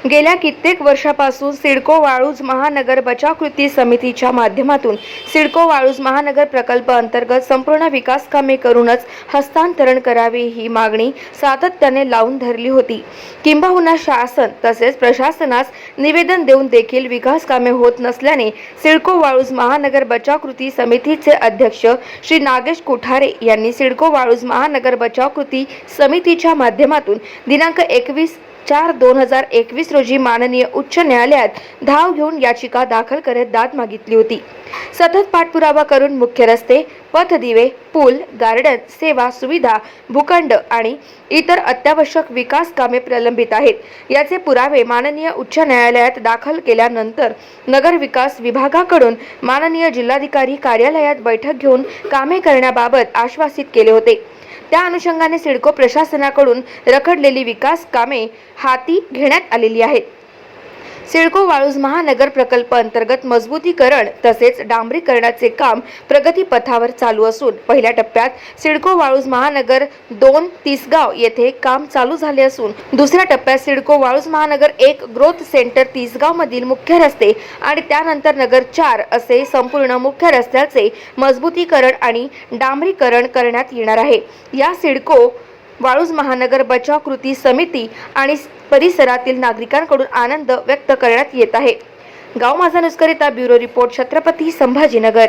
गेल्या कित्येक वर्षापासून सिडको वाळूज महानगर बचाव कृती समितीच्या माध्यमातून सिडको वाळूज महानगर प्रकल्प अंतर्गत संपूर्ण विकास कामे करूनच हस्तांतरण करावे ही मागणी सातत्याने लावून धरली होती। किंबहुना शासन तसेच प्रशासनास निवेदन देऊन देखील विकास कामे होत नसल्याने सिडको वाळूज महानगर बचाव कृती समितीचे अध्यक्ष श्री नागेश कोठारे यांनी सिडको वाळूज महानगर बचाव कृती समितीच्या माध्यमातून दिनांक 21/4/2021 रोजी माननीय उच्च न्यायालयात धाव घेऊन याचिका दाखल करत दाद मागितली होती। सतत पाठपुरावा करून मुख्य रस्ते, पथदिवे, पूल, गार्डन, सेवा सुविधा, भूखंड आणि इतर अत्यावश्यक विकास कामे प्रलंबित आहेत। याचे पुरावे माननीय उच्च न्यायालयात दाखल केल्यानंतर नगर विकास विभागाकडून माननीय जिल्हाधिकारी कार्यालयात बैठक घेऊन कामे करण्याबाबत आश्वासित केले होते। त्या अनुषंगाने सिडको प्रशासनाकडून रखडलेली विकास कामे हाती घेण्यात आलेली आहेत। सिडको वाळूज महानगर प्रकल्प अंतर्गत मजबूतीकरण तसेच डांबरीकरणाचे काम प्रगतीपथावर चालू असून पहिल्या टप्प्यात सिडको वाळूज महानगर 2 तिसगाव येथे काम चालू झाले असून दुसऱ्या टप्प्यात सिडको वाळूज महानगर 1 ग्रोथ सेंटर तिसगाव मधील मुख्य रस्ते आणि त्यानंतर नगर 4 असे संपूर्ण मुख्य रस्त्याचे मजबूतीकरण आणि डांबरीकरण करण्यात येणार आहे। या सिडको वाळूज महानगर बचाव कृती समिती आणि परिसरातील नागरिकांकडून आनंद व्यक्त करण्यात येत आहे। गाव माझा न्यूजकरिता ब्युरो रिपोर्ट छत्रपती संभाजीनगर।